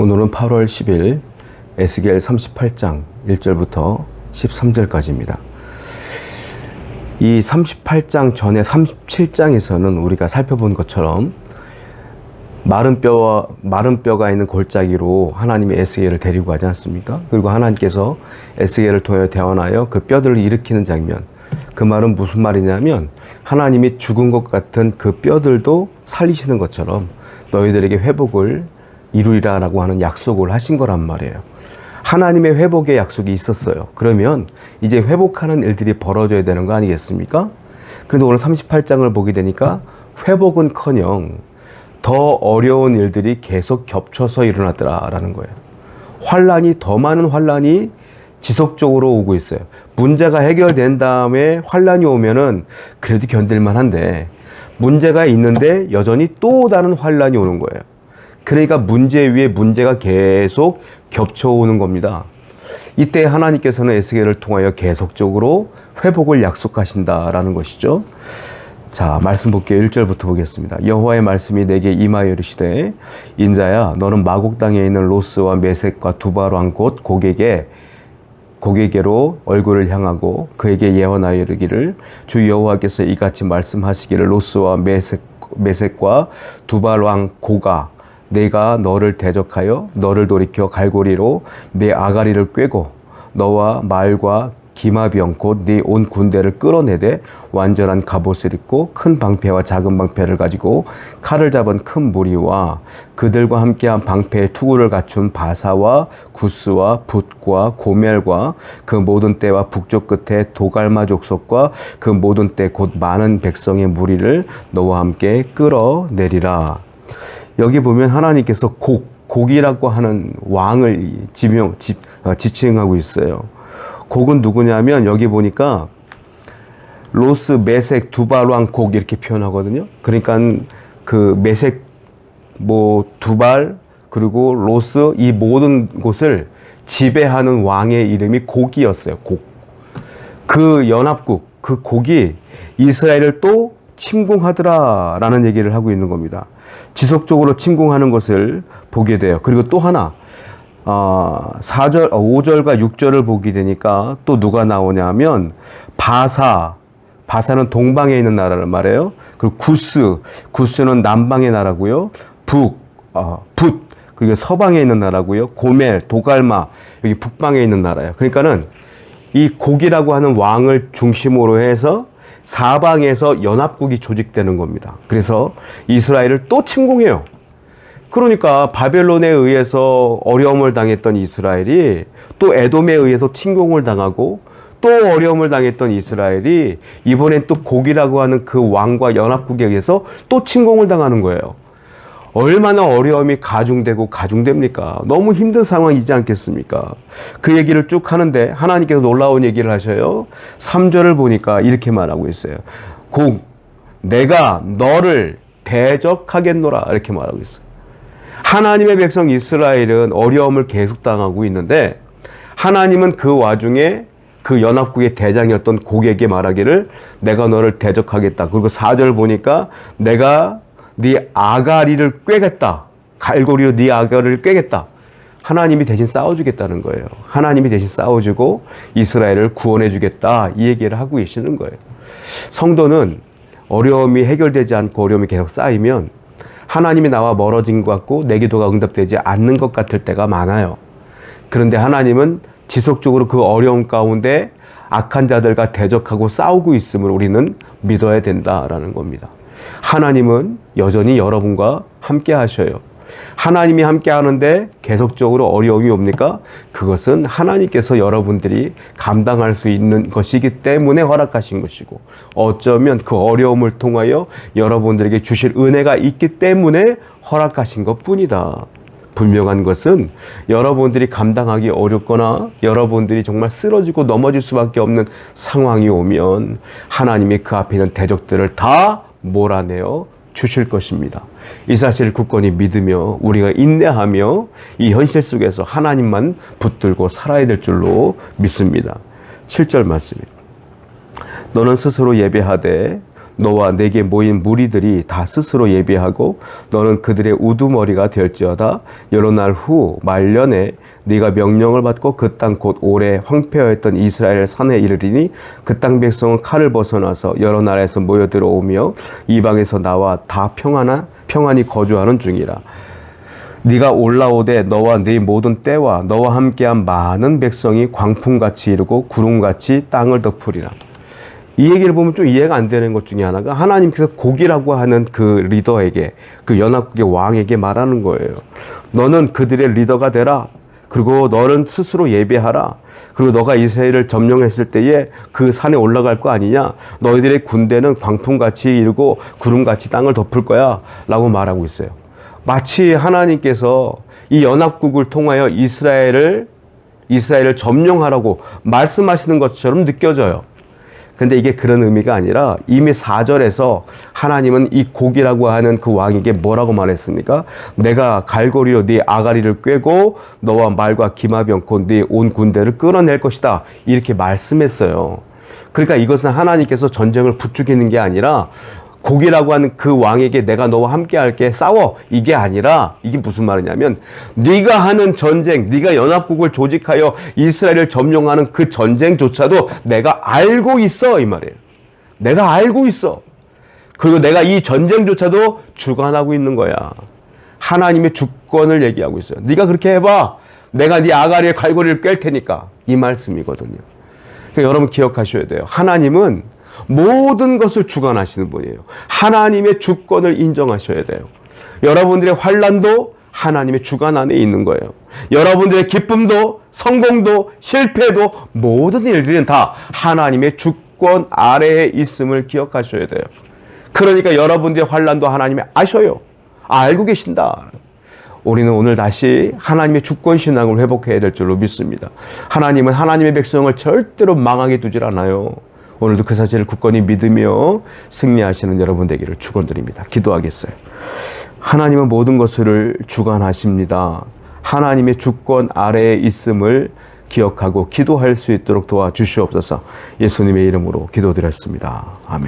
오늘은 8월 10일 에스겔 38장 1절부터 13절까지입니다. 이 38장 전에 37장에서는 우리가 살펴본 것처럼 마른 뼈가 있는 골짜기로 하나님이 에스겔을 데리고 가지 않습니까? 그리고 하나님께서 에스겔을 통해 대언하여 그 뼈들을 일으키는 장면. 그 말은 무슨 말이냐면 하나님이 죽은 것 같은 그 뼈들도 살리시는 것처럼 너희들에게 회복을 이루리라 라고 하는 약속을 하신 거란 말이에요. 하나님의 회복의 약속이 있었어요. 그러면 이제 회복하는 일들이 벌어져야 되는 거 아니겠습니까? 그런데 오늘 38장을 보게 되니까 회복은커녕 더 어려운 일들이 계속 겹쳐서 일어났더라라는 거예요. 더 많은 환란이 지속적으로 오고 있어요. 문제가 해결된 다음에 환란이 오면은 그래도 견딜만 한데 문제가 있는데 여전히 또 다른 환란이 오는 거예요. 그러니까 문제 위에 문제가 계속 겹쳐오는 겁니다. 이때 하나님께서는 에스겔을 통하여 계속적으로 회복을 약속하신다라는 것이죠. 자, 말씀 볼게요. 1절부터 보겠습니다. 여호와의 말씀이 내게 임하여 이르시되 인자야 너는 마곡 땅에 있는 로스와 메섹과 두발 왕 곧 고게게로 얼굴을 향하고 그에게 예언하여 이르기를 주 여호와께서 이같이 말씀하시기를 로스와 메섹과 두발 왕 고가 내가 너를 대적하여 너를 돌이켜 갈고리로 내 아가리를 꿰고 너와 말과 기마병 곧 네 온 군대를 끌어내되 완전한 갑옷을 입고 큰 방패와 작은 방패를 가지고 칼을 잡은 큰 무리와 그들과 함께한 방패의 투구를 갖춘 바사와 구스와 붓과 고멜과 그 모든 떼와 북쪽 끝에 도갈마 족속과 그 모든 떼 곧 많은 백성의 무리를 너와 함께 끌어내리라. 여기 보면 하나님께서 곡이라고 하는 왕을 지칭하고 있어요. 곡은 누구냐면 여기 보니까 로스, 메섹, 두발 왕 곡 이렇게 표현하거든요. 그러니까 그 메섹, 두발 그리고 로스 이 모든 곳을 지배하는 왕의 이름이 곡이었어요. 곡. 그 연합국, 그 곡이 이스라엘을 또 침공하더라라는 얘기를 하고 있는 겁니다. 지속적으로 침공하는 것을 보게 돼요. 그리고 또 하나 5절과 6절을 보게 되니까 또 누가 나오냐면 바사는 동방에 있는 나라를 말해요. 그리고 구스는 남방의 나라고요. 붓 그리고 서방에 있는 나라고요. 고멜, 도갈마 여기 북방에 있는 나라예요. 그러니까는 이 곡이라고 하는 왕을 중심으로 해서 사방에서 연합국이 조직되는 겁니다. 그래서 이스라엘을 또 침공해요. 그러니까 바벨론에 의해서 어려움을 당했던 이스라엘이 또 에돔에 의해서 침공을 당하고 또 어려움을 당했던 이스라엘이 이번엔 또 곡이라고 하는 그 왕과 연합국에 의해서 또 침공을 당하는 거예요. 얼마나 어려움이 가중됩니까? 너무 힘든 상황이지 않겠습니까? 그 얘기를 쭉 하는데 하나님께서 놀라운 얘기를 하셔요. 3절을 보니까 이렇게 말하고 있어요. 내가 너를 대적하겠노라 이렇게 말하고 있어요. 하나님의 백성 이스라엘은 어려움을 계속 당하고 있는데 하나님은 그 와중에 그 연합국의 대장이었던 곡에게 말하기를 내가 너를 대적하겠다. 그리고 4절 보니까 내가 네 아가리를 꿰겠다. 갈고리로 네 아가리를 꿰겠다. 하나님이 대신 싸워주겠다는 거예요. 하나님이 대신 싸워주고 이스라엘을 구원해주겠다. 이 얘기를 하고 계시는 거예요. 성도는 어려움이 해결되지 않고 어려움이 계속 쌓이면 하나님이 나와 멀어진 것 같고 내 기도가 응답되지 않는 것 같을 때가 많아요. 그런데 하나님은 지속적으로 그 어려움 가운데 악한 자들과 대적하고 싸우고 있음을 우리는 믿어야 된다라는 겁니다. 하나님은 여전히 여러분과 함께 하셔요. 하나님이 함께 하는데 계속적으로 어려움이 옵니까? 그것은 하나님께서 여러분들이 감당할 수 있는 것이기 때문에 허락하신 것이고 어쩌면 그 어려움을 통하여 여러분들에게 주실 은혜가 있기 때문에 허락하신 것뿐이다. 분명한 것은 여러분들이 감당하기 어렵거나 여러분들이 정말 쓰러지고 넘어질 수밖에 없는 상황이 오면 하나님이 그 앞에 있는 대적들을 다 몰아내어 주실 것입니다. 이 사실을 굳건히 믿으며 우리가 인내하며 이 현실 속에서 하나님만 붙들고 살아야 될 줄로 믿습니다. 7절 말씀입니다. 너는 스스로 예배하되 너와 내게 모인 무리들이 다 스스로 예비하고 너는 그들의 우두머리가 될지어다. 여러 날 후 말년에 네가 명령을 받고 그 땅 곧 오래 황폐하였던 이스라엘 산에 이르리니 그 땅 백성은 칼을 벗어나서 여러 나라에서 모여 들어오며 이방에서 나와 다 평안히 거주하는 중이라. 네가 올라오되 너와 네 모든 때와 너와 함께한 많은 백성이 광풍같이 이르고 구름같이 땅을 덮으리라. 이 얘기를 보면 좀 이해가 안 되는 것 중에 하나가 하나님께서 곡이라고 하는 그 리더에게, 그 연합국의 왕에게 말하는 거예요. 너는 그들의 리더가 되라. 그리고 너는 스스로 예배하라. 그리고 너가 이스라엘을 점령했을 때에 그 산에 올라갈 거 아니냐. 너희들의 군대는 광풍같이 이르고 구름같이 땅을 덮을 거야 라고 말하고 있어요. 마치 하나님께서 이 연합국을 통하여 이스라엘을 점령하라고 말씀하시는 것처럼 느껴져요. 근데 이게 그런 의미가 아니라 이미 4절에서 하나님은 이 곡이라고 하는 그 왕에게 뭐라고 말했습니까? 내가 갈고리로 네 아가리를 꿰고 너와 말과 기마병 곧 네 온 군대를 끌어낼 것이다. 이렇게 말씀했어요. 그러니까 이것은 하나님께서 전쟁을 부추기는 게 아니라 곡이라고 하는 그 왕에게 내가 너와 함께 할게 싸워 이게 아니라 이게 무슨 말이냐면 네가 하는 전쟁, 네가 연합국을 조직하여 이스라엘을 점령하는 그 전쟁조차도 내가 알고 있어 이 말이에요. 내가 알고 있어. 그리고 내가 이 전쟁조차도 주관하고 있는 거야. 하나님의 주권을 얘기하고 있어요. 네가 그렇게 해봐. 내가 네 아가리에 갈고리를 꿰 테니까 이 말씀이거든요. 그러니까 여러분 기억하셔야 돼요. 하나님은 모든 것을 주관하시는 분이에요. 하나님의 주권을 인정하셔야 돼요. 여러분들의 환난도 하나님의 주관 안에 있는 거예요. 여러분들의 기쁨도 성공도 실패도 모든 일들은 다 하나님의 주권 아래에 있음을 기억하셔야 돼요. 그러니까 여러분들의 환난도 하나님이 아셔요. 알고 계신다. 우리는 오늘 다시 하나님의 주권 신앙을 회복해야 될 줄로 믿습니다. 하나님은 하나님의 백성을 절대로 망하게 두질 않아요. 오늘도 그 사실을 굳건히 믿으며 승리하시는 여러분 되기를 축원드립니다. 기도하겠어요. 하나님은 모든 것을 주관하십니다. 하나님의 주권 아래에 있음을 기억하고 기도할 수 있도록 도와주시옵소서. 예수님의 이름으로 기도드렸습니다. 아멘.